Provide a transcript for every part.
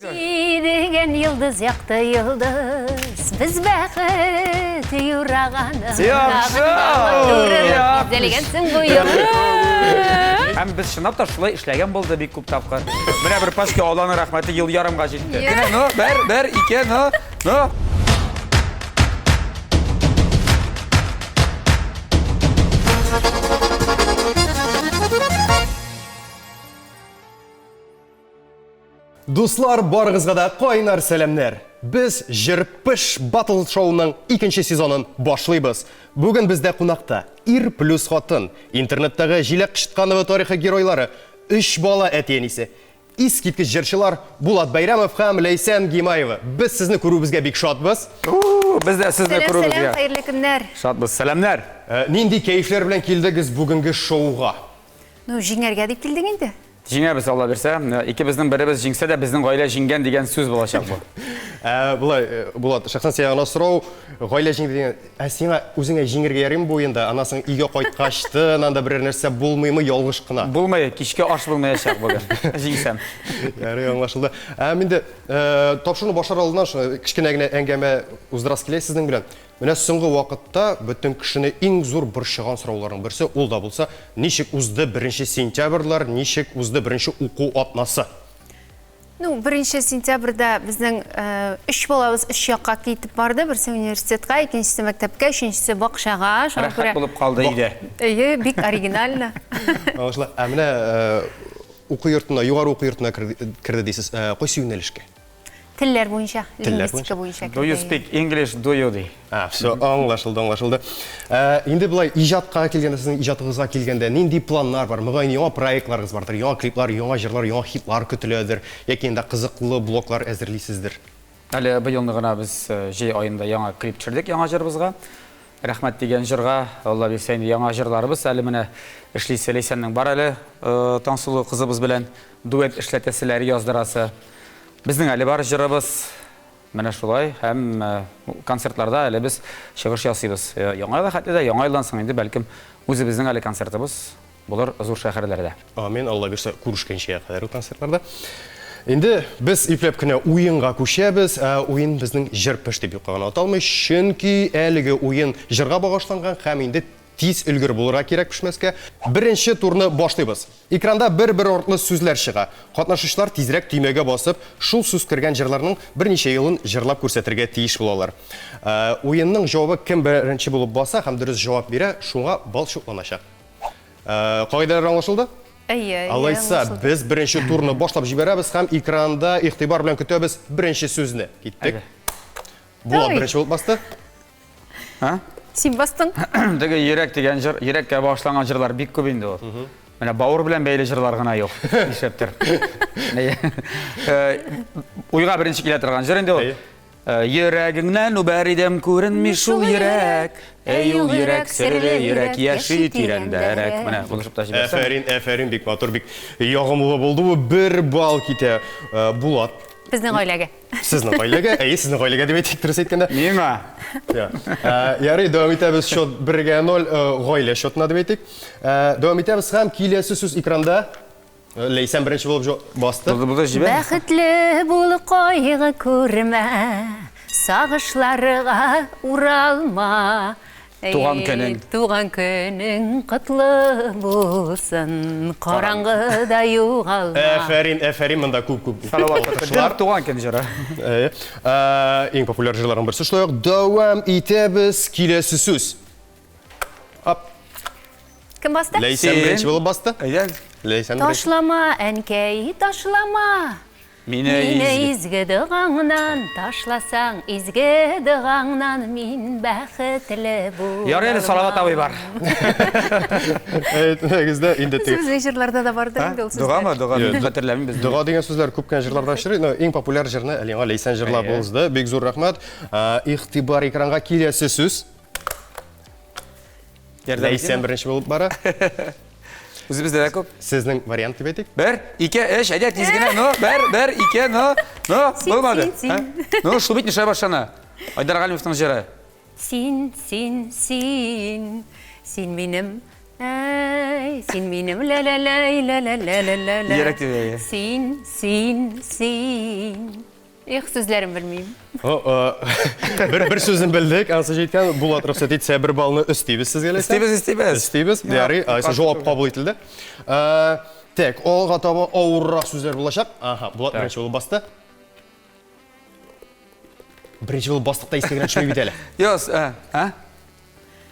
Деген yıldız yaktı yıldız, biz bäxet yurağanı. Delegensin bu yıldız. Hem biz şınap da şulay işlegen boldu bir kup tapkar. Mine bir paşki Allah'ın rahmeti yıl yarımga жетті. Yine no, ber, ike, no. Dostlar, barıгызга да кайнар сәламнәр. Biz Jirpish Battle Show'ның 2-нче сезонын башлыйбыз. Бүген бездә кунакта ир плюс хатын, интернеттагы җиләк кычытканы тарихи геройлары, 3 бала әтиәнисе. Искиткеч җырчылар Булат Бәйрәмов һәм Ләйсән Гимаева. Без сезне күрүбезгә бик шатбыз. Biz de sizle kururuz ya. Hayırlı günler. Şadbız, selamlar. Нинди кәйфләр белән килдегез бүгенге шоуга? Җиңәргә дип килдең инде. Жиңе biz Allah berse, ikimizden birimiz jingse de bizden gaile jingen деген söz bulacak bu. Булат, шәхсән сиңа сорау, гаилә җиңде дигән, сиңа үзеңә җиңергә ярыймы бу енді? Анасың өйгә кайткачты, анда берәр нәрсә булмыймы ялгыш кына? Bulmayı, kişke aş bulmayacak bugün. Jingsem. Ярый, аңлашылды. Инде тапшыруны башлар алдыннан кичкенә генә әңгәмә уздырас килә сезнең белән. Менә соңгы вакытта бөтен кешене иң зур борчыган сорауларның берсе ул да булса, ничек узды 1 сентябрьләр, ничек узды 1 уку атнасы? 1 сентябрьдә безнең 3 балабыз 3 якка китеп барды. Берсе университетка, икенчесе мәктәпкә, өченчесе бакчага. Рәхәт булып калды иде. Бик оригинально. Аңлашыла. Менә уку йортына, югары уку йортына кирде дисез. Кайсы юнәлешкә? Тилләр буенча, лингвистика буенча. Do you speak English, do you di? Все, аңлашылды. Инде булай иҗатка килгәндә, сезнең иҗатыгызга килгәндә, нинди планнар бар? Мөгаен яңа проектларыгыз бардыр, яңа клиплар, яңа җырлар, яңа хитлар көтеләдер, яки инде кызыклы блоклар әзерлисездер. Әле быелны гына без җәй аенда яңа клип төшердек яңа җырыбызга. Рәхмәт дигән җырга, Алла бирсә инде яңа җырларыбыз әле менә эшлисе Ләйсәннең бар әле Тансылу кызыбыз белән дуэт эшләтәселәре яздырасы. Безнең әле бар җырыбыз менә шулай һәм концертларда әле без чыгыш ясыйбыз. Яңа да хәтле дә яңа елдан соң инде бәлкем үзебезнең әле концертыбыз булыр зур шәһәрләрдә. Амин, Алла бирсә күрешкәнчә кадәр концертларда. Инде без ипләп кенә уенга күчәбез. Уен безнең Jirpish дип юккан аталмый, чөнки әлеге уен җырга багышланган һәм инде тиз өлгер булырга кирәк пешмәскә. Беренче турны башлыйбыз. Экранда бер артлы сүзләр чыга. Катнашучылар тизрәк төймәгә басып, шул сүз кергән җырларның берничә елын җырлап күрсәтергә тиеш булалар. Уенның җавабы кем беренче булып баса һәм дөрес җавап бирә, шуңа бал шукланачак. Кайдалар аңлашылды? Алайса, без беренче турны башлап җибәрәбез һәм экранда игътибар белән көтәбез беренче сүзне. Киттек. Булат беренче булып басты. Син бастың? Теге йөрәк дигән җыр, йөрәккә башланган җырлар бик күп инде ул. Менә бауыр белән бәйле җырлар гына юк. Ишәптер. Уйга беренче килә торган җыр инде ул. Йөрәгеңнән убәридем күренми шул йөрәк. Эй ул йөрәк, серле йөрәк, яши тирәндәрәк. Менә булышып та җибәрсәң. Афәрин, бик матур, бик ягымлы булды бу. 1 балл китә. Булат. Безнең гаиләгә. Сезнең гаиләгә, сезнең гаиләгә дип әйтик дөрес әйткәндә. Миңа. Ярый, дәвам итәбез счет 1-0 гаилә счетына дип әйтик. Дәвам итәбез һәм киләсе сүз экранда. Ләйсән беренче булып басты. Бәхетле бул кайгы күрмә, сагышларга уралма. Туган көнең котлы булсын, караңгыда югалма. Афәрин, монда күп. Туган көн җыры. Иң популяр җырларның берсе. Шулай ук дәвам итәбез киләсе сүз. Кем басты? Ләйсән беренче булып басты. Ләйсән беренче. Ташлама, әнкәй, ташлама. Мине изге дөгаңнан ташласаң, изге дөгаңнан мин бәхетле булам. Ярый әле Салават абый бар. Әйтегездә инде тик. Сүз җырларда да барды инде ул сүз. Дугамы, хәтерләмим без. Дуга дигән сүзләр күп кенә җырларда чырый. Иң популяр җырны әле яңа Ләйсән җырлап булды. Бик зур рәхмәт. Игътибар экранга киләсе сүз. Ләйсән беренче булып бара. Үзебездә дә күп. Сезнең вариант дип әйтик. 1, 2, 3, әйдә тиз генә. 1, 2, булмады. Шул бит нишләп башлана? Айдар Галимовның җыры. Син минем Ey, sen benim la la la la la la la la la. Diyerek diyor ya. Sen. Yo'q, so'zlarim bilmayman. Bir sözün bildik. Ansa жеткен Bulat ruxsat etsa bir balni isteybiz sizga. İsteybiz. Ya'ni aysa javob qabul etildi. Tek, olg'a toba og'irroq so'zlar bo'lashaq. Aha, Bulat birinchi bo'lib bosdi. Birinchi bo'lib bosdiqda Instagram tushmay bitadi. Yo'q, ha?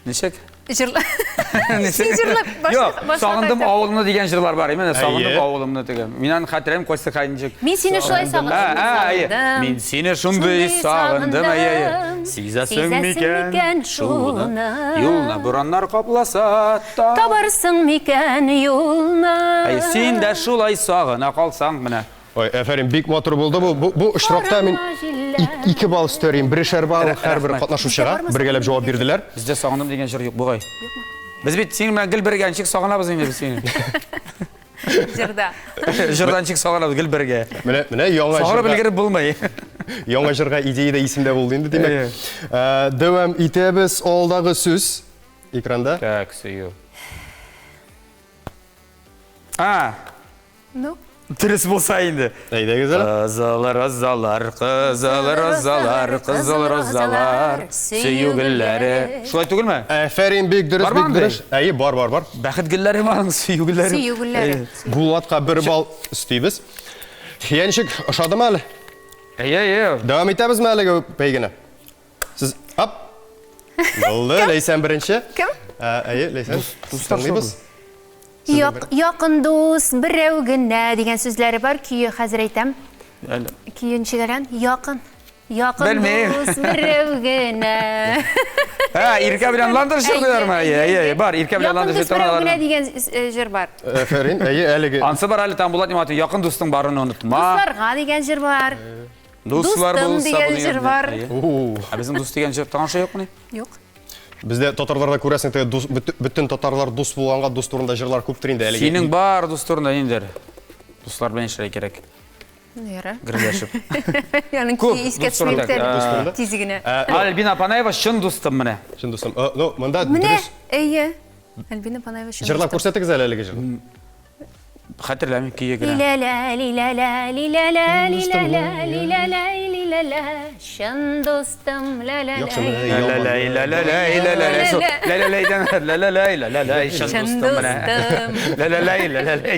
Nechek? Jırla. Nechek? Jırlab Yo'q, sog'indim ovulimni degan jillar bor. Mana sog'indim Aye. ovulimni degan. Mening xatirim qo'ysa qaynjik. Men seni shulay sog'indim. Men seni shunday sog'indim, Sezasың mikan shuni? Yo'lni bo'ronlar qoplasa, Tabarsın mikan yo'lni? Sen de shulay sog'ina qolsang mana. Oy, aferin, big motor bo'ldi bu. Bu ishtirokda men 2 ball istorim. Birishar ball har bir qatnashuvchiga birgalab javob berdilar. Bizda sog'indim degan shir yo'q, bo'g'ay. Biz bit sen bilan gil birganchik sog'inamiz endi biz seni. Jırda. Jirdanchik sog'inamiz gil birga. Mana yangi Sog'inib bilgirib bo'lmay. yangi jirga ideyada esimda bo'ldi endi demak. Davom etamiz. Oldagi so'z ekranda. Tak, suyu. Ha, No. tiris bo'lsa endi. Neydi güzel? Qizil rozalar, suyu gillari. Shulay tugilmi? Aferin, big dirish, Barman big dirish. Ayi, bor. Baxit gillari ma'lum, suyu gillari. Suyu gillari. Bulatga bir ball isteybiz. Yanchik oshadimi hali? Davom etamizmi haliga paygina? Siz hop. Bo'ldi, Leysan birinchi. Kim? Ayi, Leysan. Tanlaymiz. Yaqin do'st birovgina degan so'zlari bor. Kuyi hozir aytam. Kuyin chigaran yaqin. Yaqin Bilmayman. do'st birovgina. Ha, irka bilan landirishirdilarmi? Bor, irka bilan Yaqin do'st birovgina landirishirdilar. degan jir bor. Aferin, ayi, haliga. Ansa bor hali tan Bulat nimati yaqin do'sting barini unutma. Do'stlarga degan jir bor. Do'stlar Do'stim bo'lsa degan buni jir bor. Ha, bizim do'st degan jir tanışı yo'qmi? Yo'q. Bizde tatarlarda ko'rasың, bütün tatarlar do'st bo'lganga do'st o'rinda jirlar ko'pdir endi haliga. Sening bar do'stlaringda endi. Do'stlar bilan ishlash kerak. Yara. Birlashib. Ya'ni Ko'p ki iskab do'stlarim. smekter tezigina. Albina Panayeva shun do'stim mana. Shun do'stim. No, menda Mine, dirish. eye. Albina Panayeva shun. Jirlar ko'rsatdingiz haliga jir. Xatirlamay kiyagina. La la la la la la la la la la la la şan dostum la la la Yo'qmi?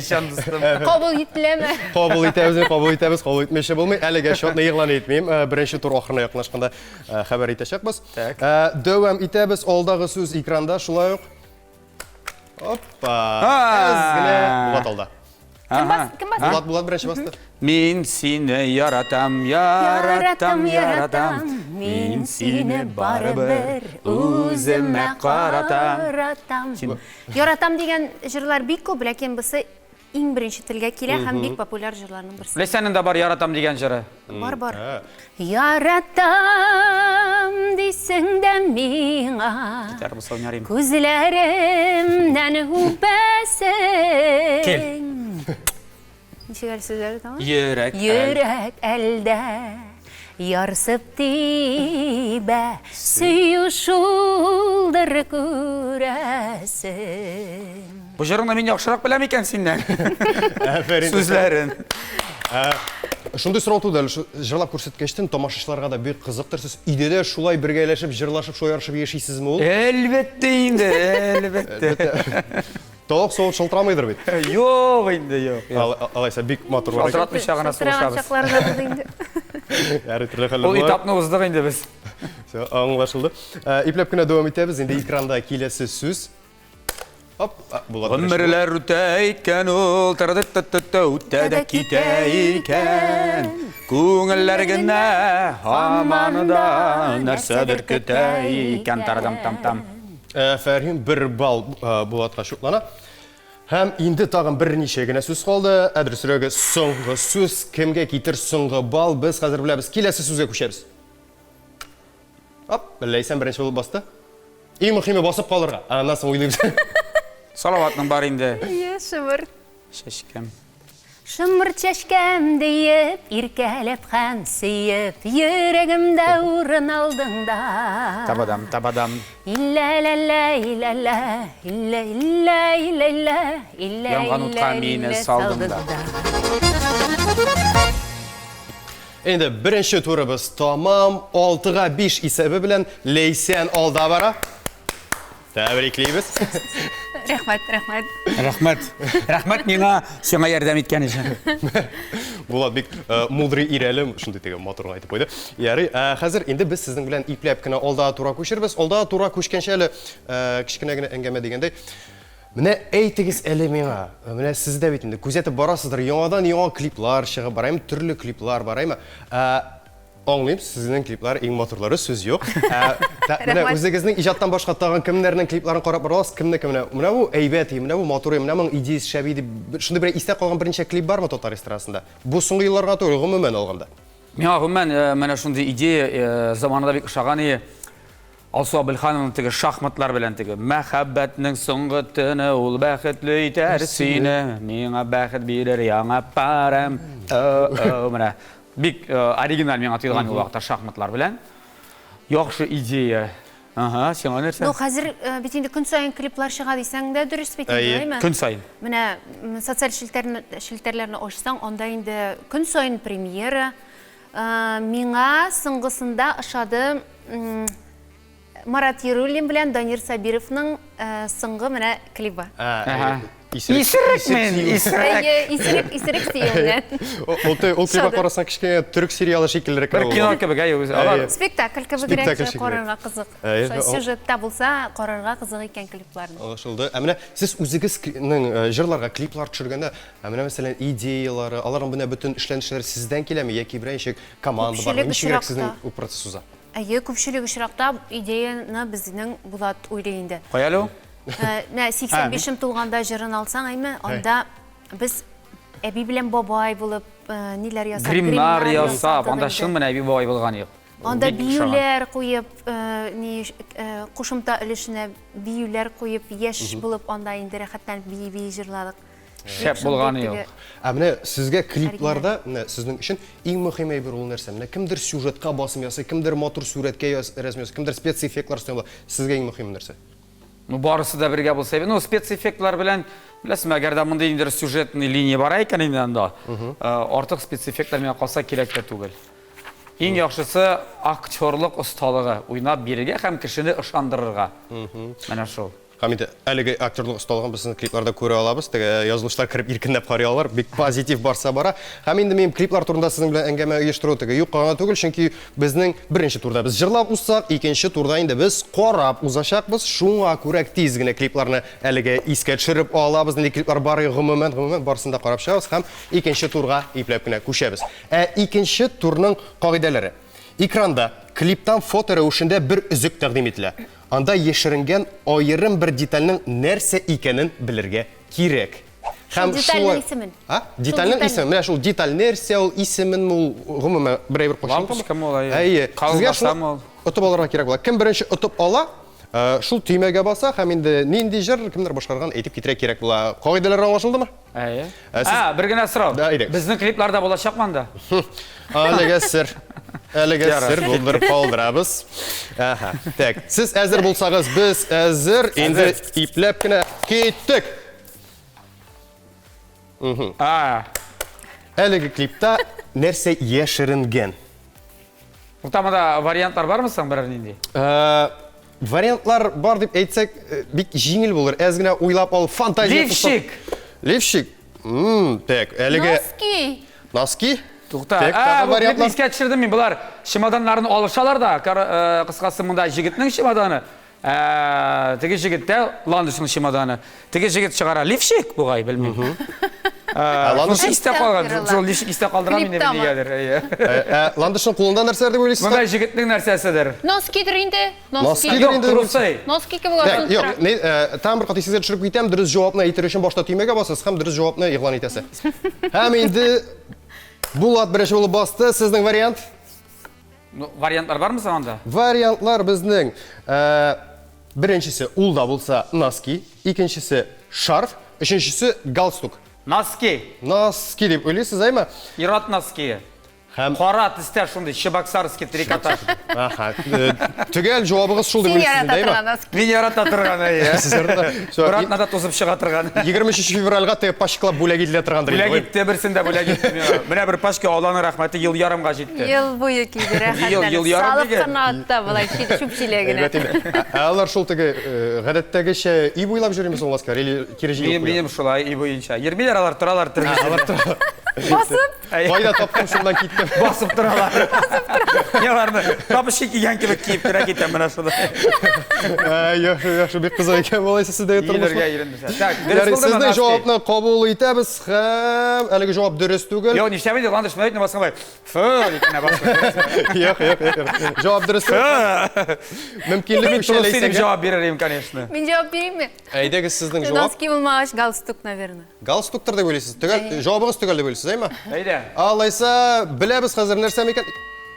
Şan dostum. Qabul etileme. Qabul etmeshib bo'lmay, haliga shotni e'lon etmayman. Birinchi tur oxirina yaqinlashganda xabar etashaqmiz. Davom etamiz. Oldagi so'z ekranda, shulay yo'q. Hoppa. Azgina Bulat oldi. Kim bas? Bulat birinchi bosdi. Men seni yaratam. Men seni baribir o'zimga qaratam. Yaratam degan jurlar bek ko'p, lekin bo'lsa eng birinchi tilga kelgan ham bek populyar jurlarning birisi. Lesaning da bor yaratam degan jiri. Bor. Yaratam desang-da menga. Gitar bo'lsa o'ynarım. Ko'zlarimdan o'pasan. Kel. Nechgar so'zlari tamam? Yurak elde yarsıp dibe suyuşuldur ko'rasin. Bu jiringni men yaxshiroq bilaman ekan sendan. Aferin. So'zlaring. Shunday so'rov tug'di. Jirlab ko'rsatgandan tomoshachilarga da bek qiziqdir. Siz idada shulay birgalashib, jirlashib, shu yarashib yashaysizmi u? Elbette endi, elbette. To'liq sovuq shiltramaydir bit. Yo'q endi, yo'q. Alaysa bek motor bor. Shotirat mishag'ana so'rashamiz. Chaqlarida endi. Ya'ni turli xil. Bu etapni o'zida endi biz. Anglashildi. Iplabgina davom etamiz. Endi ekranda kelasi so'z. Hop, Bulat. Ömürler öteyken ol, ötede kiteyken Ko'ngillargina hamanida narsadir köteyken Taradam tam tam. Aferin, bir bal Bulatga shuklana. Ham endi tag'in bir nechagina so'z qoldi. Adresroga so'nggi so'z kimga ketir so'nggi bal biz hozir bilamiz. Kelasi so'zga ko'chamiz. Hop, Leysan birinchi bo'lib bosdi. Eng muhimi bosib qolirga. Andan so'ng o'ylaymiz. Salavatning bor endi. Shimir. Shashkam. Шымыр чәшкәм дейіп, иркәлеп һәм сөйіп, йөрәгемдә урын алдыңда. Табадам, табадам. Илля-ля-ля, илля-ля, илля-илля, илля-ля, Yanğan utqa meni saldыңда. Endi birinchi turimiz tamam 6'ga 5 hisobi bilan Leysen oldi bora. Tabriklaymiz. Рәхмәт, рәхмәт. Rahmat. Rahmat meni sanga yordam etgan uchun. Bulatbek mudri irəlim, shunday degan motorni aytib qo'ydi. Ya'ni hozir endi biz sizning bilan iplabgina oldiga to'g'ri ko'chirmiz. Oldiga to'g'ri ko'chgancha hali kichkinagina angama deganday Mine aytigiz eli menga. Mine sizde bit endi kuzatib borasizdir. Yangi kliplar chiqib boraymi, turli kliplar boraymi. Anlayım, sizin kliplar eng motorlari söz yo'q. Mine o'zingizning ijoddan boshqa tag'in kimlarning kliplarini qarab borasiz, kimni Mine bu aybat, mine bu motor, mine bu ideyasi shabiy deb shunday bir istak qolgan birinchi klip bormi Total restorasida? Bu so'nggi yillarga to'g'ri umuman olganda. Menga umuman mana shunday ideya zamonida bek ishagani Alsu Abilxanovning tege şahmatlar bilan tege muhabbatning so'nggi tuni ul baxtli tarsini menga baxt berar yangi param mana bek original menga tuyulgan u vaqtda şahmatlar bilan yaxshi ideya. Aha, sen nersa? Ну, хәзер бит инде көн сайын клиплар чыга дисәң дә дөрес бит инде, Kun sayın. Менә социаль шелтәрләрне ачсаң, анда инде көн сайын премьера. Миңа соңгысында ошады Марат Ерулин белән Данир Сабировның соңгы менә клипы. İsirek men, isirek. Исерек сөйләнгән. Ol klipga qarasang kichkina turk seriali shekillirәк. Bir kino kebek ay. Спектакль кебегрәк карарга кызык. Сюжетта булса, карарга кызык икән клипларны. Anlaşıldı. Әміне, сіз үзігіздің жырларға клиплар түсіргенде, әміне мәселен идеялары, аларың бұна бүтін ішләнішілер сізден келемі, яки бірінші команда бар, неше керек сіздің у процессуза? Әйе, күпшілік ұшырақта идеяны біздің Булат ойлайынды. Қоялу? 85-ім туылғанда жырын алсаң, анда біз әбі білен бабай болып, нелер ясап, Гримнар ясап, анда шын мен әбі бабай болған ек. Анда биюлер қойып, қошымта үлішіне биюлер қойып, еш болып, анда енді рәхаттан бей жырладық. Шәп болған ек. Әміне, сізге клипларда, сіздің үшін ең мұхим әйбір ол нәрсе. Кімдір сюжетқа басым ясай, кімдір мотор суретке рәсім ясай, кімдір спецэффектлар істемелі, сізге ең мұхим нәрсе. Барысы да бірге болса, спецэффектлар білән, білесің, әгерде мұнда ендер сюжетный линия бар айқан енден артық спецэффектлар мен қалса керек те түгел. Ең яқшысы актерлық ұсталығы, ойнап беруге һәм кішіні ышандырырға. Мәне шол. Хамиде, әлігі актерлық ұсталығын біздің клипларда көре алабыз, жазылыштар кіріп еркіндеп қарай алар, бек позитив барса бара. Хаминде мен клиплар турында сіздің білен әңгәмә ұйыштыру юқ қағана түгіл, чөнки біздің бірінші турда біз жырлап ұссақ, екінші турда енді біз қорап ұзашақ біз, шуңа көрек тезгіне клипларны әлігі искә түшіріп алабыз, нде клиплар бары ғымымен барысында қарап шығабыз, һәм екінші турға ипләп кенә күшәбіз. Екінші турның қағидалары. Ekranda kliptan foto rəvişində bir üzük təqdim edilə. Anda yeşirinген ayırım bir detalның нәрсе икәнен bilirgə кирәк. Шул детальның исемен. Детальның исемен. Менә шул деталь нәрсә ул исемен ул гомумән берәй бер кушылма. Лампочка мул ай. Әйе. Сезгә шул отып алырга кирәк була. Кем беренче отып ала, шул төймәгә баса һәм инде нинди җыр кемнәр башкарган әйтеп китерә кирәк була. Кагыйдәләр аңлашылдымы? Әйе. Бер генә сорау. Безнең клипларда булачакмы анда? Әлегә сер. Әлегә сер булдырып калдырабыз. Так, сез әзер булсагыз, без әзер инде ипләп кенә киттек. Әлеге клипта нәрсә яшеренгән? Уртамада вариантлар бармы соң берәр нинди? Вариантлар бар дип әйтсәк, бик җиңел булыр. Әз генә уйлап ал, фантазия. Лифшик. Лифшик. Так, әлеге Носки. Носки? Туқта. Вариантлар искә төшердем мин. Булар чемоданнарны алышалар да, кыскасы монда җигетнең чемоданы. Теге җигеттә Ландышның чемоданы. Теге җигет чыгара лифшик бугай, белмим. Ландышның истә калган. Шул лифшик истә калдырам инде дигәдер. Ландышның кулында нәрсәдер дип уйлыйсыз? Монда җигетнең нәрсәседер. Носкидер инде. Носкидер инде. Носки кебек. Юк, там бер каты сезгә төшереп китәм, дөрес җавапны әйтер өчен башта төймәгә басасыз, һәм дөрес җавапны игълан итәсез. Һәм инде Булат беренче булып басты, сезнең вариант? Вариантлар бармы анда? Вариантлар безнең беренчесе улда булса носки, икенчесе шарф, өченчесе галстук. Носки. Носки деп ойлайсыз, айма? Ират носки. Һәм Қара тістер шундай шибаксарский трикотаж. аха, түгел жауабыңыз шул деп Сен ойлайсыз, ярата айма? тұрған носки. Мен ярата тұрған ай. Сіздерді Брат надо тозып шыға тұрған. 23 февральға тек пашкалап бөлек етіле тұрғандар. Бүләгетте бірсінде бүләгетте. Менә бір пашка Алланың рахмәте ел ярымға жетті. Ел бойы кейді Ел ярым салып деген. қана атта былай шүпшілегіне. Алар шул теге гадәттәгечә үй буйлап йөрмис ул аскар, или кирежи юк. Менем шулай и бойынша. Ермелер алар тұралар түрмесінде. Басып, Файда таптым шундан киттем. Басып тұралар. Яларны тапышқа киген кебек киіп кіре кетем мына шуда. Яхшы бик кызык икән болайса сездә тормыш. Елерге еріндісі. Так, Яри дұрыс болды сезнең ма? җавапны кабул итәбез һәм әлеге җавап дөрес түгел. Йо, ништәмейді, ландыш мәйтіне басқан бай. Фу, екені басқан. Юк. Җавап дөрес түгел. Мөмкинлек Мен шулай сөйлеп әйтсәң. жауап берерім, конечно. мен жауап берейін ме? Әйдәгез сезнең җавап. Носки болмағаш галстук, наверное. Галстуктыр деп уйлыйсыз. Төгәл җавабыгыз төгәл деп уйлыйсыз, әйме? Әйдә. Алайса, беләбез хәзер нәрсә микән?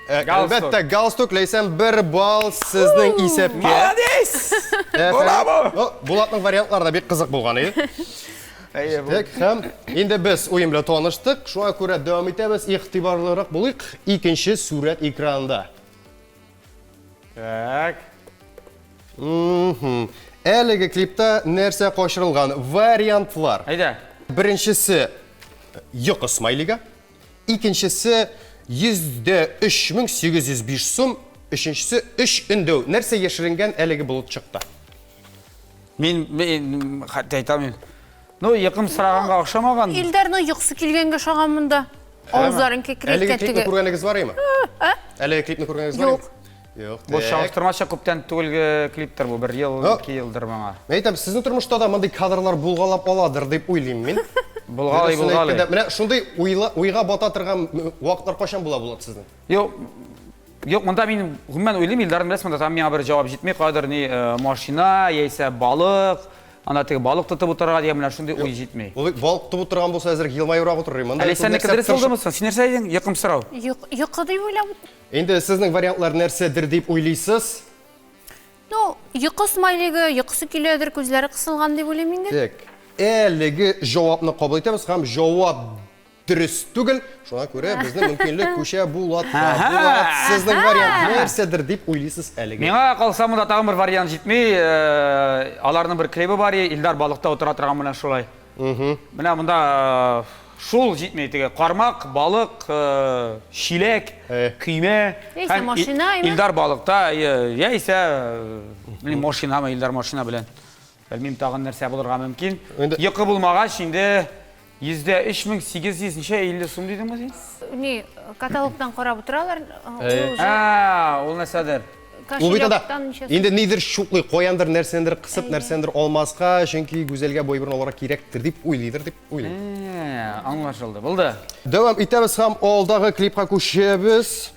Галстук. Әлбәттә, галстук ләйсән 1 балл сезнең исәпкә. Молодец! Браво! Булатның вариантлары да бик кызык булган иде. Әйе, бұл. Так, һәм инде без уен белән таныштык. Шуңа күрә дәвам итәбез. Игътибарлырак булыйк. Икенче сурәт экранда. Так. Әлеге клипта нәрсә кашырылган? Вариантлар. Әйдә. Беренчесе йокы смайлига. Икенчесе 103,805 сум. Өченчесе 3 өндәү. Нәрсә яшеренгән әлеге булып чыкты? Мен хәтта айтамын. Ну, якым сырағанға оқшамаған. Илдарны йоқсы келгенге шаған мұнда. Ауыздарын Әлеге кекіреккен клипны түгі. күргәнегез бар имы? Әлеге клипны күргәнегез бар? Юк. Юк. Бұл шағыштырмаша көптен түгілгі клиптер бұл, бір ел, О. 2 елдір маңа. Әйтәм, сезнең тормышта да мондый кадрлар булгалап аладыр дип уйлыйм мин. Бұлғалай, бұлғалай. Менә шундый уйга бата торган вакытлар кашан була сезнең? Yok, мұнда мен ғыммен ойлайым, елдардың білесің, мұнда там меңа бір жауап жетмей, қадыр не машина, яйса балық, ана теге балық тұтып отырға деген мына шындай ой жетмей. Ул балық тубы торган булса әзер елмайрак утырыр. Әлі сәнне кідіріс олдымысың? Сен нәрсе айдың? Екім сұрау. Йоқы деп ойлап. Инде сезнең вариантлар нәрсәдер дип уйлыйсыз? Ну, йоқы смайлигі, йоқысы келедір, көзлері қысылған деп ойлаймын инде. Так. Әлеге җавапны кабул итәбез һәм җавап дөрес түгел. Шуңа күрә безнең мөмкинлек күчә Булат. Сезнең вариант нәрсәдер дип уйлыйсыз әлеге? Меңа қалса мұнда тағын бір вариант жетмей, аларның бір клебі бар, Илдар балықта отыра тұрған мұна шулай. Мына мұнда шул жетмей, теге қармақ, балық, шилек, күйме. Яйса машина, еме? Илдар балықта, яйса машина ма, Илдар машина білен. Білмейм тағын нәрсе болырға мүмкін. Екі болмаға шінде 3,850 сум дейдің ма сен? Не, каталогтан қарап отыралар. Ол нәрседер. Ул бит анда инде нидер шуклый кояндыр нәрсәндер кысып, нәрсәндер алмаска, чөнки гүзәлгә бой бер аларга кирәктер дип уйлыйдыр дип уйлыйм. Аңлашылды. Булды. Дәвам итәбез һәм алдагы клипка күчәбез.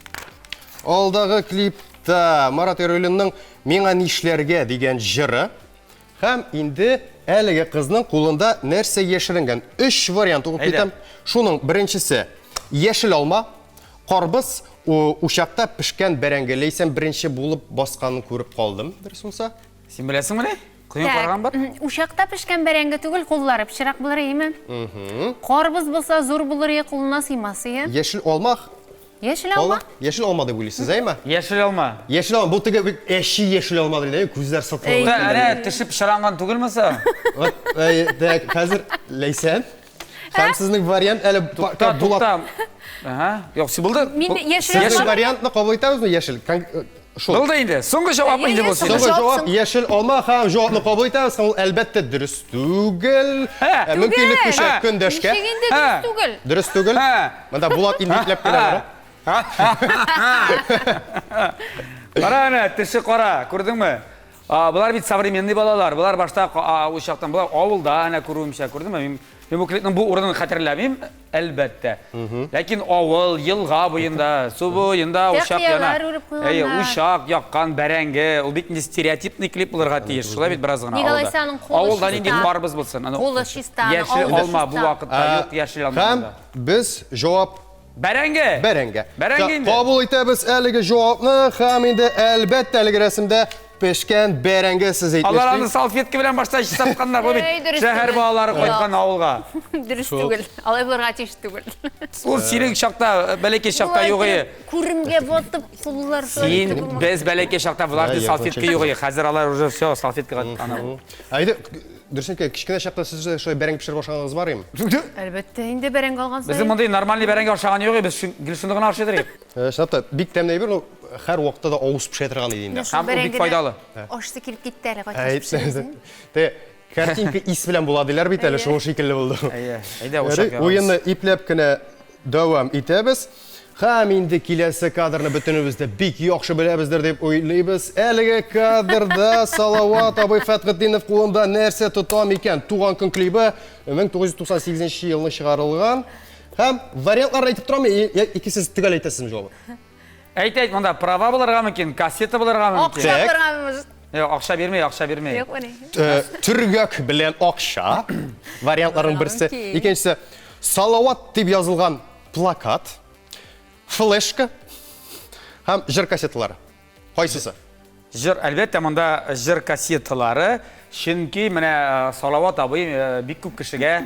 Алдагы клипта Марат Эрөлиннең "Миңа нишләргә" дигән җыры һәм инде әлеге кызның кулында нәрсә яшеренгән? 3 вариант укып китәм. Шуның беренчесе яшел алма, карбыз, ушакта пешкән бәрәңге. Ләйсән беренче булып басканын күреп калдым. Дөрес булса? Сен білесің міне? Құйын қарған бар? Ушақта пішкен бәрәңгі түгіл, қоллары пішірақ бұлар еме. Қарбыз болса зор бұлар е, қолына сыймасы е. Яшел алма. Ешіл алма? Яшел алма деп уйлыйсыз, әйме? Яшел алма. Яшел алма. Бұл теге әши яшел алма дейді, күзләр сылтылып. Әне тішіп шыраңған түгіл мыса? Қазір Ләйсән, һәм сезнең вариант әлі Булат. Жоқ, си бұлды? Яшел вариантны қабыл итәбезме, яшел? Бұлды енді, соңғы жауап енді бұл сен. Соңғы жауап яшел алма һәм жауапны қабыл итәбез, һәм ул әлбәттә дөрес түгел. Мөмкинлек күчә көндәшкә. Шегенде дұрыс түгел. Дөрес түгел. Монда Булат инде ипләп кенә бара. Қара әне, тіші қара, көрдің мі? Бұлар бит современный балалар, бұлар башта ошақтан, бұлар ауылда әне көруімше, көрдің мі? Мен бұл клиптің бұл орнын қатерләмейм, әлбәтті. Ләкин ауыл, елға бойында, су бойында, ошақ яна, ошақ, яққан, бәрәңгі, ол бетінде стереотипный клип бұларға тиеш. Шылай бет біраз ғана ауылда. Ауылдан енді қарбыз болсын. Қолы шистан, Яшіл алма бұл вақытта, yok яшіл алма. Һәм біз жауап Бәрәңге. Бәрәңге. Бәрәңге инде. Қабыл итәбез әлеге жауапны, һәм инде әлбәттә әлеге рәсемдә пешкен бәрәңге сіз Алар аны әйтмешті. салфетка белән башта иш сатканнар бу бит. Эй, дөрес Шәһәр түгел. балалары кайткан авылга. Дөрес түгел. Алай булырга тиеш түгел. Ул сирек чакта, бәләкәй чакта юк иде. Күремгә батып, суллар Син без бәләкәй чакта буларда Ай, салфетка японча. юк иде. Хәзер алар уже все салфеткага ана. Айды, дұрысынке, кішкене шақта сіз шой бәрәңге пішіріп ашағыңыз бар ем? Әлбәттә, инде бәрәңге алган Безнең сайын. мондай нормальный бәрәңге ашаган юк иде. Без гел шуны гына ашый идек. Шынапта, бик тәмнәй бір, һәр вақытта да ауыз пішә торган иде инде. Һәм ул бик файдалы. Ашсы килеп китте әле кайтып. Те, картинка ис белән була диләр бит әле, шул шикелле булды. Әйдә, ушак. Уенны ипләп кенә дәвам итәбез. Һәм инде киләсе кадрны бөтенебез дә бик яхшы беләбездер дип уйлыйбыз. Әлеге кадрда Салават абый Фәтхетдинов кулында нәрсә тотам икән? Туган көн клипы 1998 елны чыгарылган. Һәм вариантларны әйтеп торам, икесе төгәл әйтәсез җавабы. Әйтәйт, монда права булырга мөмкин, кассета булырга мөмкин. Акча булырга. Юк, акча бирмәй, акча бирмәй. Юк, менә. Төргәк белән акча. Вариантларның берсе. Окей. Икенчесе Салават дип язылган плакат, флешка һәм җыр кассеталары. Кайсысы? Җыр, әлбәттә, монда җыр кассеталары, чөнки менә Салават абый бик күп кешегә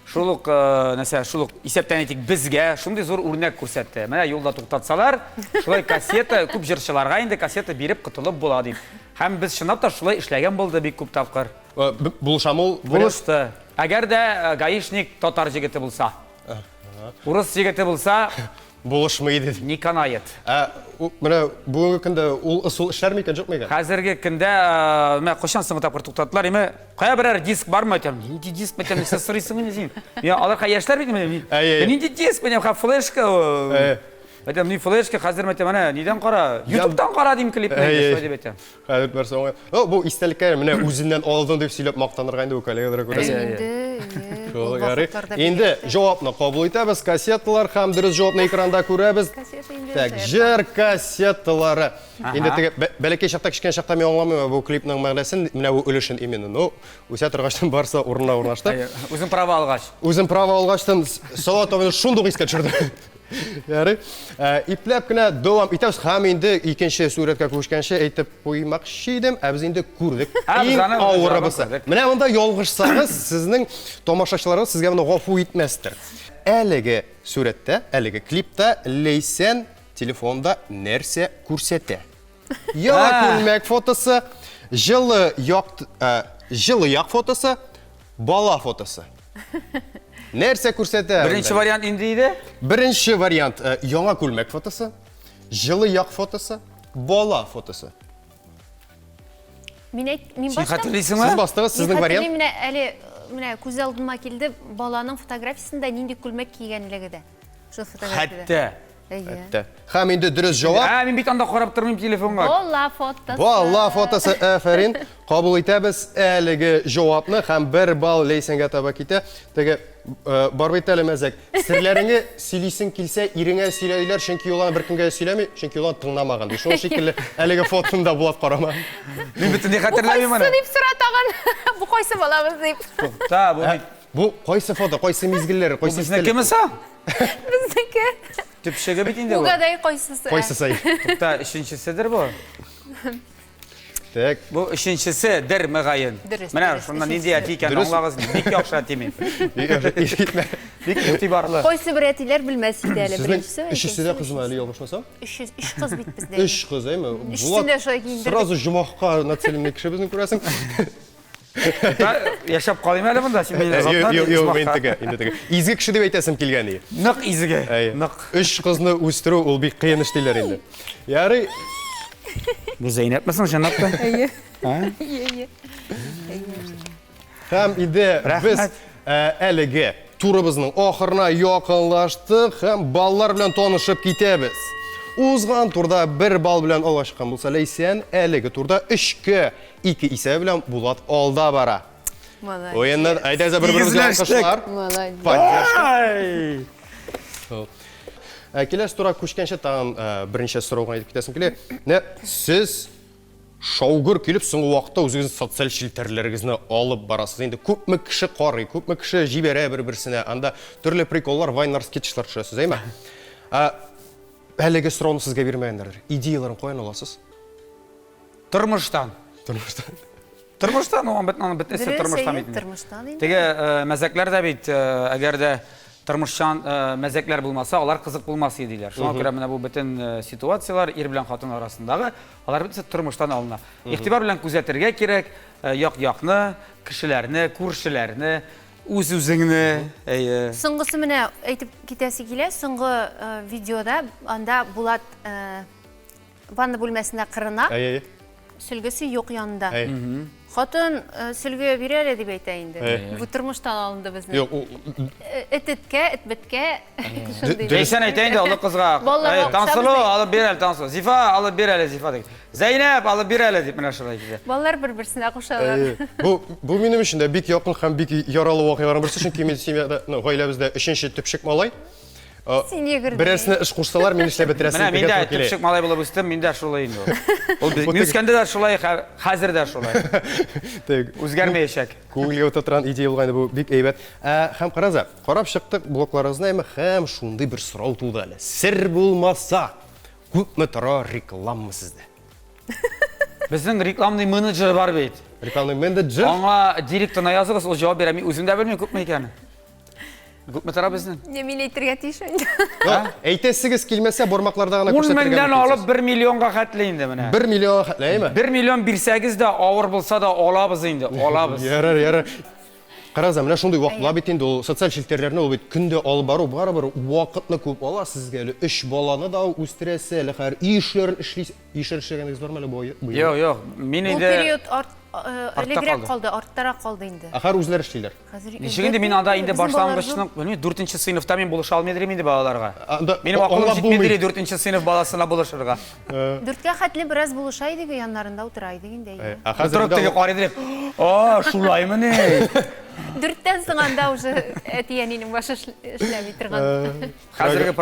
шул ук нәрсә, шул ук исәптән әйтик, безгә шундый зур үрнәк күрсәтте. Менә юлда туктатсалар, шулай кассета күп җырчыларга инде кассета биреп кытылып була дип. Һәм без чынлап та шулай эшләгән булды бик күп тапкыр. Булышамы Булышты. Әгәр дә гаишник татар җегете булса, урыс җегете булса, булышмый иде. не канает. Менә бүгенге көндә ул ысул эшләр микән, юкмы икән? Хәзерге көндә менә кайчан соңгы тапкыр туктаттылар, кая берәр диск бармы әйтәм? Нинди диск мәтәм, сез сорыйсың инде син. Я алар яшьләр бит менә. Нинди диск мәтәм, флешка. Әйтәм, ни флешка хәзер мәтәм, менә нидән кара? YouTube'дан кара дим клипны дип әйтәм. Хәзер берсе оңай. Бу истәлеккә менә үзеннән алдын дип сөйләп мактанырга инде ул коллегалар күрәсең. Инде җавапны кабул итәбез. Кассеталар һәм дөрес җавапны экранда күрәбез. Так, җыр кассеталары. Инде теге бәләкәй чакта, кичкән чакта мин аңламыйм бу клипның мәгънәсен, менә бу өлешен именно. Ну, үсә торгачлан барса урынына урнашты. Үзем права алгач. Үзем права алгачтан Салават абыйны шундук искә төшерде. Ярый. Ипләп кенә дәвам итәбез. Һәм инде икенче сурәткә күчкәнче әйтеп куймакчы идем, ә без инде күрдек. Иң авырыбысы. Менә монда ялгышсагыз, сезнең тамашачыларыгыз сезгә моны гафу итмәстер. Әлеге сурәттә, әлеге клипта Лейсән телефонда нәрсә күрсәтә? Яңа күлмәк фотосы, җылы як фотосы, бала фотосы. Нәрсә күрсәтә? Беренче вариант инде иде. Беренче вариант яңа күлмәк фотосы, җылы як фотосы, бала фотосы. Мин Син башта. хәтерлисеңме? Сез бастыгыз, сезнең вариант. Менә әле менә күз алдыма килде баланың фотографиясында нинди күлмәк кигәнлеге дә. Шул фотографияда. Хәтта. Һәм инде дөрес җавап. Мин бит анда карап тормыйм телефонга. Бала фотосы. Бала фотосы, афәрин. Кабул итәбез әлеге җавапны һәм 1 балл Лейсәнгә таба китә. Теге бар бит әле мәзәк. Серләреңне сөйлисең килсә, иреңә сөйләйләр, чөнки ул аны беркемгә сөйләми, чөнки ул аны тыңламаган. Ди. Шул шикелле әлеге фотонда булат карама. Мин бөтенләй хәтерләмим Кайсы аны. дип сора тагын. Бу кайсы балабыз дип. Та, бу бит Бу кайсы фото, кайсы мизгелләр, кайсы безнең кемеса? Безнеке. Төпшеге бит инде бу. Угадай кайсысы. Кайсы сай. Та, өченчеседер бу. Так. Бу өченчесе дер мөгаен. Дөрес, Менә дөрес, шуннан нинди әти икән Дөрес. аңлагыз. Бик яхшы әти мин. Бик игътибарлы. Кайсы бер әтиләр белмәс иде әле Сезнең беренчесе. өчесе дә кызмы әле ялгышмасам? Өч кыз бит бездә. 3 кыз, әйме? Өчесендә шулай киендердек. Сразу җумакка нацеленный кеше безнең күрәсең. Яшәп калыйм әле монда, син мине Юк, инде теге. Изге кеше дип әйтәсем килгән иде. Нык изге. Нык. 3 кызны үстерү ул бик кыен эш диләр инде. Ярый. Бу Зәйнәпме чынлап та? Һәм инде без әлеге турыбызның ахырына якынлаштык һәм баллар белән танышып китәбез. Узган турда 1 балл белән алышкан булса Лейсән, әлеге турда 3-2 исәбе белән Булат алда бара. Молодец. Уеннан әйдәгез бер-беребезгә алкышлар. Молодец. Поддержка. Киләсе турга күчкәнче тагын беренче сорауга әйтеп китәсем килә. Сез шаугыр килеп соңгы вакытта үзегезнең социаль челтәрләрегезне алып барасыз. Инде күпме кеше карый, күпме кеше җибәрә бер-берсенә. Анда төрле приколлар, вайнар, скетчлар төшәсез, әйме? Әлеге сорауны сезгә бирмәгәннәр. Идеяларын каян аласыз? Тормыштан. Turmuştan. Turmuştan, o bitmesi bitmesi turmuştan bitmedi. Turmuştan indi. Tege mezekler de bit, eğer de turmuştan mezekler bulmasa, onlar kızık bulmaz idiler. Şuna göre mene bu bütün situasyyalar er bilen hatun arasındağı, onlar bitse turmuştan alına. İhtibar bilen kuzetirge gerek, yak-yakны, kişilerini, kurşilerini, uz-uzingni. Соңгысы менә әйтеп китәсе килә. Соңгы видеода анда Булат ванна бүлмәсендә кырына, Ай. сөлгесе юк янында. Ай. Хатын сөлгө бирәле дип әйтә инде. Бу тормыштан алынды безнең. Yok, o Эт биткә. Geçen aytayın da alıp kızga. Vallahi Tansılı okşamız alıp bir el tansılı. Zifa alıp bir el Zifa deyip. Zeynep alıp bir el deyip mene şuraya gidiyor. Балалар бер-берсенә кушалар. bu benim için de bik yakın hem bik yaralı vakıyaların birisi çünkü bizim семьяда, gailebizde üçüncü tüpşük malay. Син егерде. Birisine iş kuşsalar men işle bitiresin. Mene min de tüpşük malay bulup üstüm min de şuraya indi. O müskende de şuraya, hazır da şuraya. Özgermeyecek. Көңілге өте тұрған идея болғаны бұл бик әйбәт. Һәм қараза, қарап шықтық блокларыңызны әмі һәм шундай бір сұрау туды әлі. Сір болмаса, күпме тора рекламы сізде? Bizning reklamный menedjer var beyt. Рекламный менеджер. Аңа директорына языгыз, ол жауап бере. Мен өзім дә білмеймін күпме екенін. Күпме тора біздің? Не мен әйтергә тиеш инде. Әйтесігіз келмесе, бормақларда ғана 10 меңден алып 1 миллионға хәтле инде менә. 1 миллион хәтле, әйме? 1 миллион бирсәгез дә авыр булса да алабыз инде, алабыз. Ярар. Қараза, менә шундай вакытла бит инде ул социаль челтәрләрне ул бит көндә алып бару, барыбер вакытны күп ала сезгә әле 3 баланы да үстерәсе, әле һәр ишләрен эшләгәнегез бармы әле бу? Yok, min Бу инде период элегрәк калды, арттарак калды инде. Ахар үзләр эшлиләр. Ничегенде мин анда инде башлангычның, белмим, 4-нче сыйныфта мен булыша алмыйдым инде балаларга. Анда Минем акылым җитмәде 4-нче сыйныф баласына булышырга. Дүрткә хәтле бераз булыша идек, яннарында утыра идек инде. Хәзер теге карый дип. Шулаймы ни? Дүрттән соң анда уже әтиянинең башы эшләми торган. Хәзерге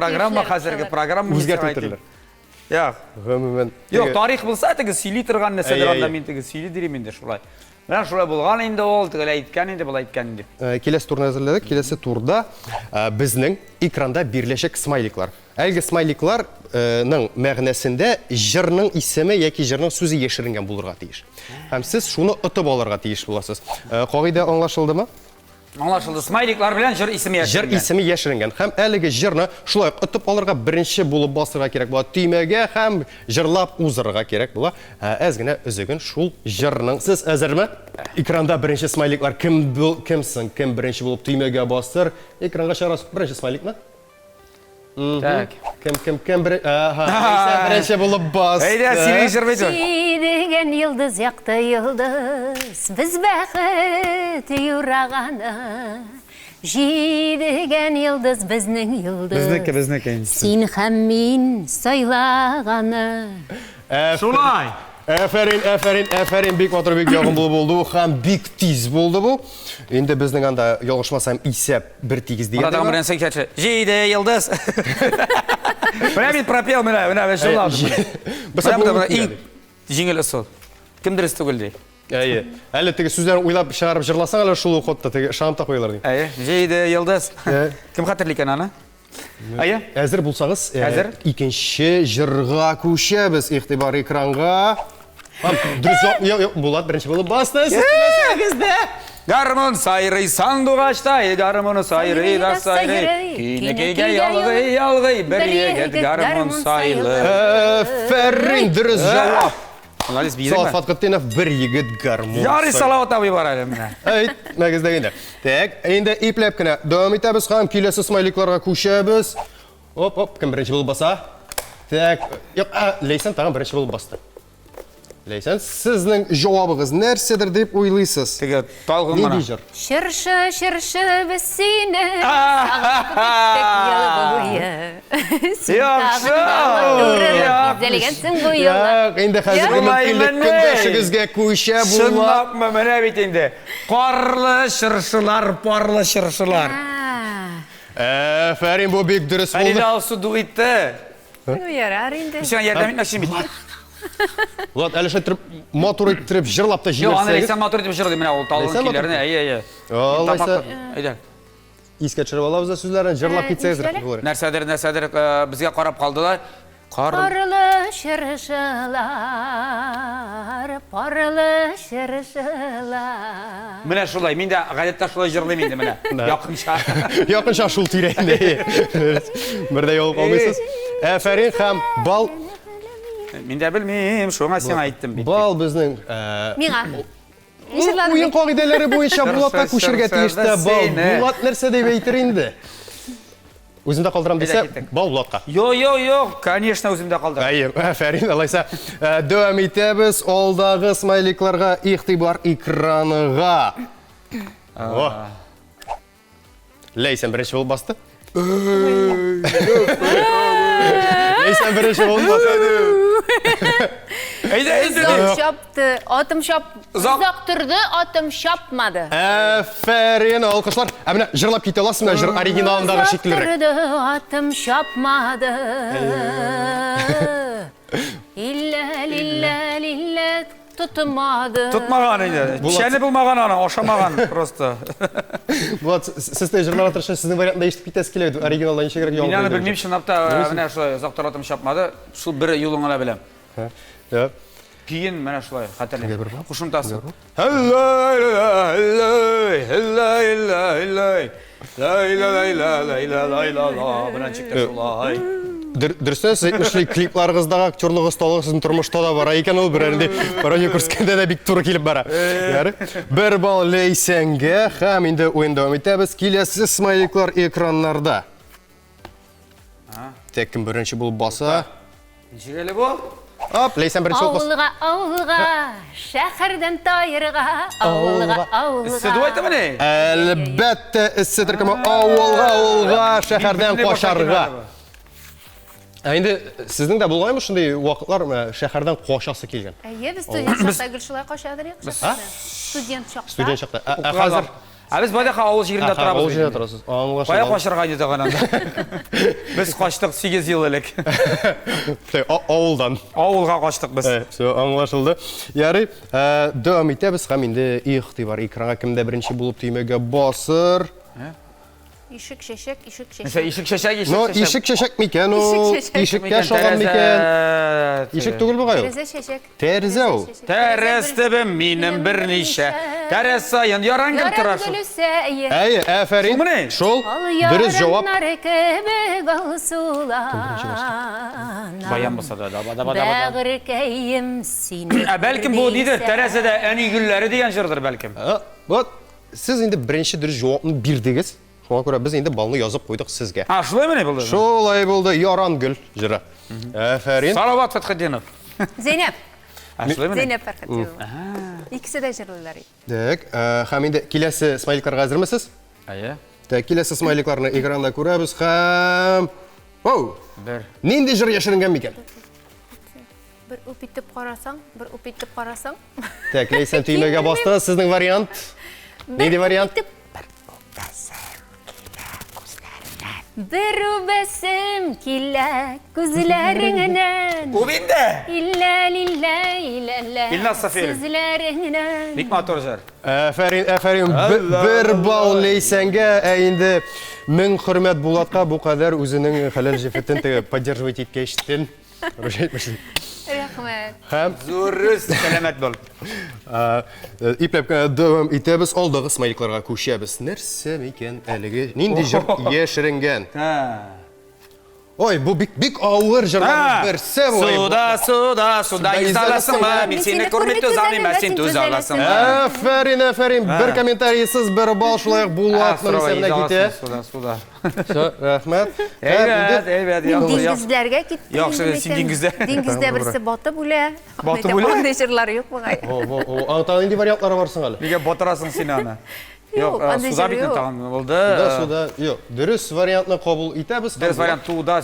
программа үзгәртеләр. Як. Гомумән. Yok, tarix bulsa teге сөйли торган нәрсәдер анда мин теге сөйли дирем инде шулай. Менә шулай булган инде ул, теге әйткән инде, булай әйткән инде. Келесі турны әзерләдек. Келесі турда безнең экранда берләшек смайликлар. Әлге смайликларның мәгънәсендә җырның исеме яки җырның сүзе яшеренгән булырга тиеш. Һәм сез шуны отып алырга тиеш буласыз. Кагыйдә аңлашылдымы? Аңлашылды. Смайликлар белән җыр исеме Җыр яшергән. исеме яшеренгән. Һәм әлеге җырны шулай отып алырга беренче булып басырга кирәк була. Төймәгә һәм җырлап узырга кирәк була. Әз генә өзеген шул җырның. Сез әзерме? Экранда беренче смайликлар кимсең? Кем беренче булып төймәгә басыр? Экранга чыгарасыз беренче смайликны? Так. Кем беренче булып бас. Әйдә, сине җыр бит. Сидеген йылдыз, якты йылдыз, без бәхет юраганы. Җидеген йылдыз, безнең йылдыз. Безнеке. Син һәм мин сайлаганы. Шулай. Әфәрин, бик матур, бик ягым булды, һәм бик тиз булды бу. Инде безнең анда ялгышмасам исәп 1-8 дигән. Адам белән сәкәтче. Җиде йылдыз. Менә бит пропел менә шулай. Менә җиңел усул. Кемдер түгел ди. Әйе. Әле теге сүзләрне уйлап чыгарып җырласаң әле шул вакытта теге шамта куйлар ди. Әйе, җиде йылдыз. Кем хәтерли икән аны? Әйе. Әзер булсагыз, Әзер. икенче җырга күчәбез, игътибар экранга. Дөрес, Булат беренче булып басты. Сез теләсәгез дә. Гармон сайрый сандугачтай, гармон сайрый да сайрый. Кинекегә ялгый, бер егет гармон сайлы. Фәррин дөрес җавап. Анализ бирә. Салфат Кытынов бер егет гармон. Ярый салават абый бар әле менә. Әйт, мәгездә инде. Так, инде ипләп кенә дәвам итәбез һәм киләсе смайликларга күчәбез. Оп, кем беренче булып баса? Так, Лейсан тагын беренче булып басты. Лейсан, сезнең җавабыгыз нәрсәдер дип уйлыйсыз? Теге талгын Нинди гына. җыр? Шыршы без сине. Зәлегәнсең бу елда. Инде хәзер көндәшегезгә күчә була. Шынлапмы менә бит инде. Карлы шыршылар, парлы шыршылар. Фәрин, бу бик дөрес булды. Әле алсы дуитте. Ярар инде. Сиңа ярдәм итмәкче бит. Влад, әле шәйтеп матур иттереп җырлап та Yo, аны җибәрсәгез. Лейсан матур дип җырлый менә ул талгын Лейсан көйләрне. Әйе. Алайса, Әйдә. искә төшереп алабыз да сүзләрен җырлап китсәгез ничек әле? булыр. Нәрсәдер безгә карап калдылар. Parlı şırışılar, parlı şırışılar. Mine şulay, min de gadetda şulay jırlayım indi mine. Yakınça. Yakınça şul tüyreğinde. Birde yol kalmışsınız. Aferin hem bal. Min de bilmeyim, şuna sen ayttım bitti. Bal bizning Miğa. oyun qoidaları boyunca Bulat'a koşurga tegishli bal. Bulat nerse deb aytir endi. O'zimda qoldiram desa, bal Bulat'a. Yo'q, конечно, o'zimda qoldir. Ayy, aferin. Alaysa, davom etamiz. Oldagi smayliklarga e'tibor ekraniga. Oh. Leysen birinchi bo'lib bosdi. Leysen birinchi bo'lib bosdi. Uzak şaptı, atım uzak durdu, atım şapmadı. Aferin alkışlar. Amına jırlap kete alasın jır originalındagi şekilleri. Uzak durdu, atım şapmadı. İlla tutmadı. Tutmagan edi. Kişeni bilmagan ana, oşamagan prosto. Bulat, siz de jırlar atırışın sizin variantında eşitip ketesi keledi. Originaldan işe gerek yok. Мен аны білмеймін шынапта, міне шулай ұзақтар атым шапмады, шул бір юлын ғана білем. Ya. Кейін міне шулай қатерлен. Гәбір ба? Құшымтасын. Бұдан чекті шулай. Дұрыстан сіз айтмышлай клипларыңыздағы актерлық ұсталығы сіздің тұрмышта да бара екен ол бір әрінде бараны көріскенде де бик туры келіп бара. Бір бал Лейсенге һәм инде ойын давам етеміз. Келесі смайликлар экраннарда. Тек кім бірінші болып баса. Нешегелі бұл? Оп, Лейсен бірінші болып баса. Ауылға, шәһәрден тайырға, ауылға. Сіз дуайты мұне? Әлбәтте ісі түркімі ауылға, шәһәрден қошарға. Енді сіздің де болғай ма шындай уақытлар шәһәрден қошасы келген? Әйе, біз студент шақта Гүлшулай қошадыр ек шақта. Студент шақта. Студент шақта. Қазір? Біз байдақа ауыл жерінде тұрабыз. Ауыл жерінде тұрасыз. Бая қошырға еді ғананда. Біз қоштық 8 ел елік. Ауылдан. Ауылға қоштық біз. Аңлашылды. Яры, давам етеміз һәм енді иғтибар экранға кімде бірінші болып түймеге басыр. Ишік шешек. Mesela işik şeşek. No, ишік шешек мекен ол? Ишікке шалған мекен? Ишік түгіл бұға ел? Терезе шешек. Терезе ол? Terez tebim minin bir nişe. Terez sayın yarangım tırasın. Әйі, әфәрин. Шул міне? Шол, дұрыс жауап. Bayan mısa da da. Бәғіркейім сені. Belki bu nedir? Terezede en iyi günleri diyen jırdır belki. Вот, сіз енді бірінші дұрыс жауапны бердіңіз. Шоға көре біз енді балны yazып қойдық сізге. Ha şulay mı ne bildi? Шолай болды, Ярангүл жыры. Әфәрин. Salavat Fethedinov. Zeynep. Şulay mı ne? Zeynep Ferhatjeva. İkisi de jırlılar. Так, һәм енді келесі смайликларға әзірмісіз? Ayı. Так, келесі смайликларны экранда көреміз һәм... Оу! Bir. Нендей жыр яшірінген мекен? Bir upitip qarasang. Так, Лейсен түймеге басты, сіздің вариант. Нендей вариант? Bir übesim kille gözlerinden. O binde. İlla İlnaz Safiri. Sizlerinden. Nik motor jar. Әфәрин, бір бал Лейсенге әйінді мін құрмет Буладқа бұл қадар өзінің халал жефетін поддерживать еткештен. Рұжайтмышын. Рахмет. Һәм Zurruz selamet bol. иплеп давам итәбез, алдағы смайликларға көшәбез. Нәрсе мекен әлігі? Нендей жыр ешірінген? Ой, бұл бик ауыр жырлардың бірсі бұл. Suda izdalasın mı? Min seni көрмет özanım, ben seni tuz alasın mı? Әфәрин, бір комментарийсіз бір бал шылайық Булатның есеріне кете. Suda. Рахмет. Evet. Dingizlerge gitti. Yaxşı, sen dingizde. Dingizde birisi batı bule. Batı bule? Onday jırları yok mu? Аңтан инде вариантлары барсың әлі? Неге батырасың сен аны? Yok, андай суда жері битін yok. тағын болды. Суда, yok. Дұрыс вариантны қабыл итәбіз. Дұрыс вариант суда.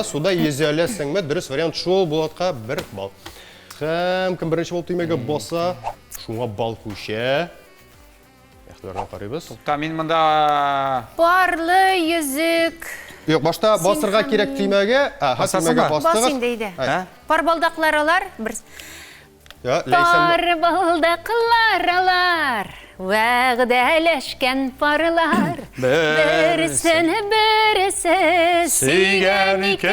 Суда езелесің ме? Дұрыс вариант шол Буладқа бір бал. Һәм кім бірінші болып түймеге баса, шуңа бал көше. Яқтылардан қарайбыз. Та мен мында... Barlı yüzük. Yok, başta basырға керек түймеге. Басасың ба? Басың дейді. Бarbaldaqlar alar. Ya, Leysen... Barbaldaqlar alar. vəğdələşkən barlar, birisini birisi Suygan iki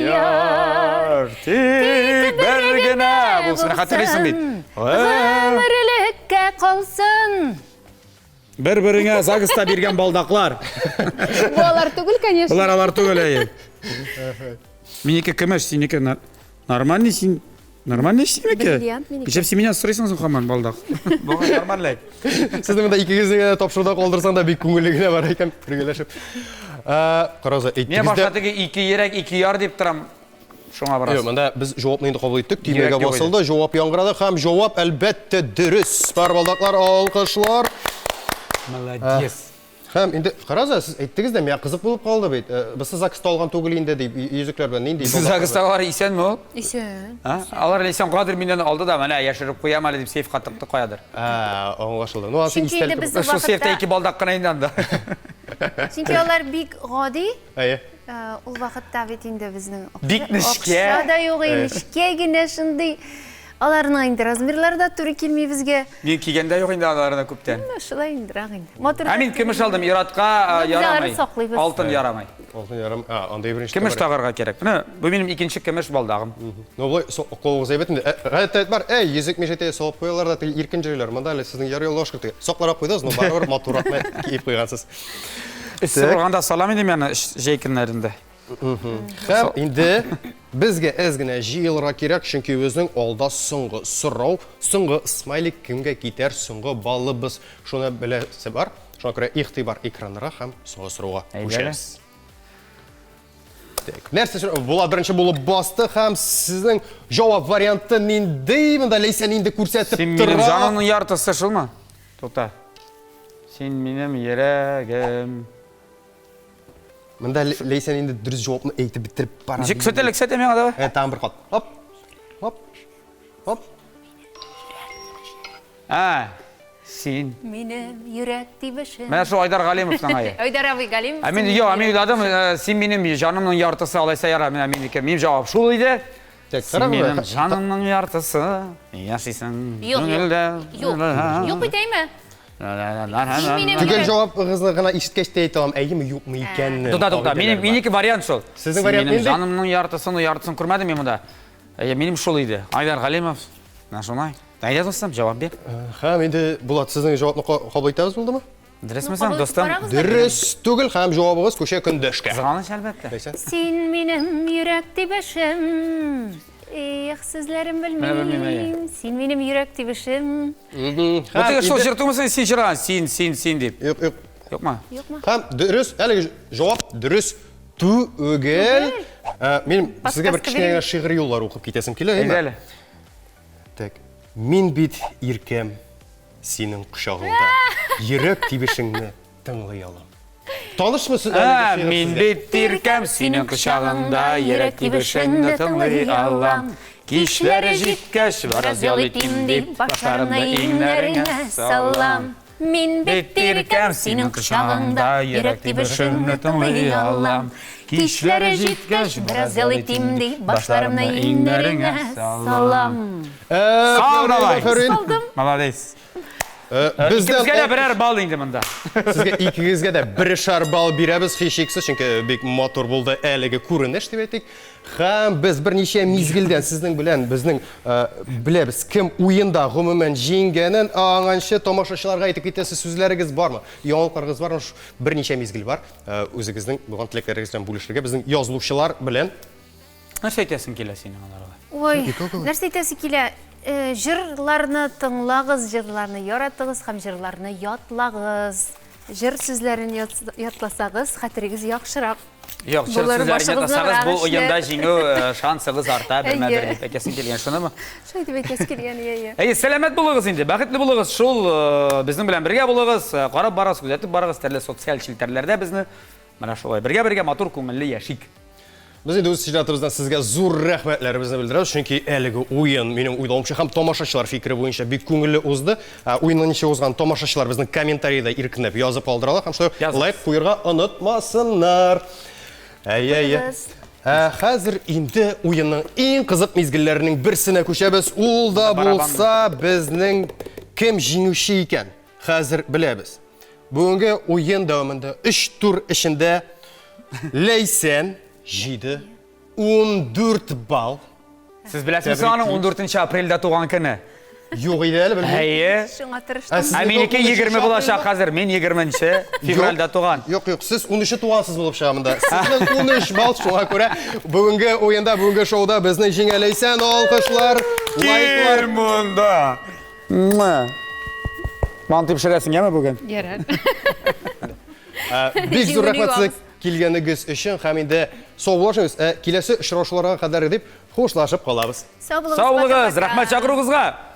yar, tek bir güne bulsun. Hatırlıyorsun bit. ömürlükə qalsın. Bir-birine zagısta birgen baldaklar. Bu alar түгіл, конечно. Bunlar alar түгел. Менікі кімеш, сенікі нормальный, сен нормальный сенікі? Бриллиант менікі. Кешеп сен менен сұрайсың қаман балдақ. Бұған нормальный. Сіздің мында екі кезіңе тапшыруда қалдырсаң да бек көңілігіне бар екен біргелешіп. Қараза, Мен башатығы 2 ерек, 2 яр деп тұрам. Шоңа барасың. Мында біз жауапны енді қабыл еттік. Түймеге басылды, жауап яңғырады. Һәм жауап әлбәтте дұрыс. Бар балдақлар, алқышлар. Молодец. Һәм енді қараза, сіз айттыңыз да, мен қызық болып қалды бейт. Біз Загыста алған түгіл енді deyip, езіклер бен нендей. Сіз Загыстағылар исен ме ол? Исен. Алар исен қадыр менен алды да, мәне яшырып қоям әлі деп сейф қаттықты қоядыр. Оңғашылды. Ну, асы Çünkü de biz Şu seyfte 2 baldak қана инданды. Çünkü onlar big gadi. Әйе. Ул вакытта бит инде безнең Бик нечкә. Акча да юк, нечкә генә шундый. Аларның инде размерлары да туры килми безгә. Мен кигәндә юк инде аларына күптән. Шулай индрак инде. Мотор. Мин көмеш алдым, иратка ярамай. саклыйбыз. Алтын ярамай. Алтын ярым. Андай бірінші. Көмеш тағарға керек. Міне, бұл менің икенче көмеш балдағым. Ну, бұлай қолыңыз әйбетінде. Ғәйт бар, езік межете соғып қойылар да тіл еркін жайлар. Мұнда әлі сіздің яры елі ашқырды. Соқлара қойдыңыз, но бары бір матуратына кейіп қойғансыз. Сіз ұрғанда салам едім яны жейкінлерінде. Һәм инде безгә әзгенә җыелырга кирәк, чөнки безнең алда соңгы сорау, соңгы смайлик кемгә китәр, соңгы балыбыз. Шуны беләсе бар. Шуңа күрә игътибар экраннарга һәм соңгы сорауга күчәбез. Нәрсә була беренче булып басты һәм сезнең җавап варианты нинди? Монда Ләйсән инде күрсәтеп Сен тора. минем жанымның яртысы шулмы? Тота. Сен минем йөрәгем. Монда Ләйсән инде дөрес җавапны әйтеп битереп бара. Ничек сөтелек сөтә миңа да? Там бер кат. Хоп. Хоп. Хоп. Сен. Минем йөрәк тибешем. Менә шул Айдар Галимовның айы. Айдар абый Галимов. Мен уйладым, сен минем жанымның яртысы алайса яра, минем жауап шул иде. Сен минем жанымның яртысы, яшисың күңелдә. Юк бит әйме? Түгел җавабыгызны гына ишеткәч тә әйтәм, әйеме юкмы икәнне. Тота, минеке вариант шул. Сезнең вариант Минем нинди? жанымның яртысын күрмәдем мен монда. Минем шул иде. Айдар Галимов. Нашунай. Әйдә достым, җавап бир. Һәм инде Булат сезнең җавапны кабул итәбез булдымы? Дөресмесең, достым? Дөрес түгел һәм җавабыгыз күчә көндәшкә. Кызганыч әлбәттә. Ләйсән. Син минем йөрәк тибешем. Эх, сезләрен белмим. Син минем йөрәк тибешем. Бу шул җыртымысың син җырган, син дип. Юк, юк. Юкмы? Юкмы? Һәм дөрес, әлеге җавап дөрес түгел. Мин сезгә бер кичкенә генә шигырь юллар укып китәсем килә, Әйдә әйме? әле. Так. Мин бит иркәм синең кочагыңда. Йөрәк тибешеңне тыңлый алам. Танышмы сез? Мин бит иркәм синең кочагыңда, йөрәк тибешеңне тыңлый алам. Кичләре җиткәч, бераз ял итим дип, башларымны иңнәреңә салам. Мин бит иркәм синең кочагыңда, йөрәк тибешеңне тыңлый алам. Кичләре җиткәч, бераз ял итим дип, башларымны иңнәреңә салам. Сау давай. Салдым. Молодец. Бездән Безгә дә берәр бал инде монда. Сезгә икегезгә дә берешәр балл бирәбез, һичшиксез, чөнки бик матур булды әлеге күренеш дип әйтик. Һәм без берничә мизгелдән сезнең белән безнең беләбез кем уенда гомумән җиңгәнен аңанчы тамашачыларга әйтеп китәсе сүзләрегез бармы? Яңалыкларыгыз бармы? Берничә мизгел бар. Үзегезнең булган теләкләрегез белән бүлешергә безнең язылучылар белән. Нәрсә әйтәсең килә синең аларга? Ой, нәрсә әйтәсе килә? Җырларны тыңлагыз, җырларны яратыгыз һәм җырларны ятлагыз. Җыр сүзләрен ятласагыз, хәтерегез яхшырак. Юк, җыр сүзләрен ятласагыз, бу уенда җиңү шансыгыз арта, бермә-бер дип әйтәсең килгән, шунымы? Шулай дип әйтәсе килгән, я. Сәламәт булыгыз инде, бәхетле булыгыз. Шул безнең белән бергә булыгыз, карап барыгыз, күзәтеп барыгыз, төрле социаль челтәрләрдә безне менә шулай бергә матур күңелле яшик. Biz инде үз сиҗатыбыздан сезгә зур рәхмәтләребезне белдерәбез, чөнки әлеге уен минем уйлавымча һәм тамашачылар фикере буенча бик күңелле узды. Уенны ничә узган тамашачылар безнең комментарида иркенләп язып алдыралар һәм шулай лайк куярга онытмасыннар. Хәзер инде уенның иң кызык мизгелләренең берсенә күчәбез. Ул да булса безнең кем җиңүче икән. Hazır bilemiz. Bugünkü oyun davamında 3 tur içinde Leysen 7 14 bal. Siz bilasizmi Tebrik onun ediyoruz. 14 aprelda tug'an kuni. Yok idi әле bilmiyorum. Hayır. Şuna tırıştım. Siz- Meniki 20 bulacak hazır. Men 20 fevralda tug'an. Yok yok siz 13'ü tuğansız bulup şamında. Sizin 13 bal şuna göre bugünkü oyunda, bugünkü şovda bizni jingəleysen alkışlar, like'lar. Munda. Mantı pişiresin mi bugün? Yarar. Бик зур Жеңіліп рәхмәт алабыз. килгәнегез өчен һәм инде саулашыгыз. Киләсе очрашуларга кадәр дип хушлашып калабыз. Sağ olun. Sağ olunuz. Rahmet çakırığızga.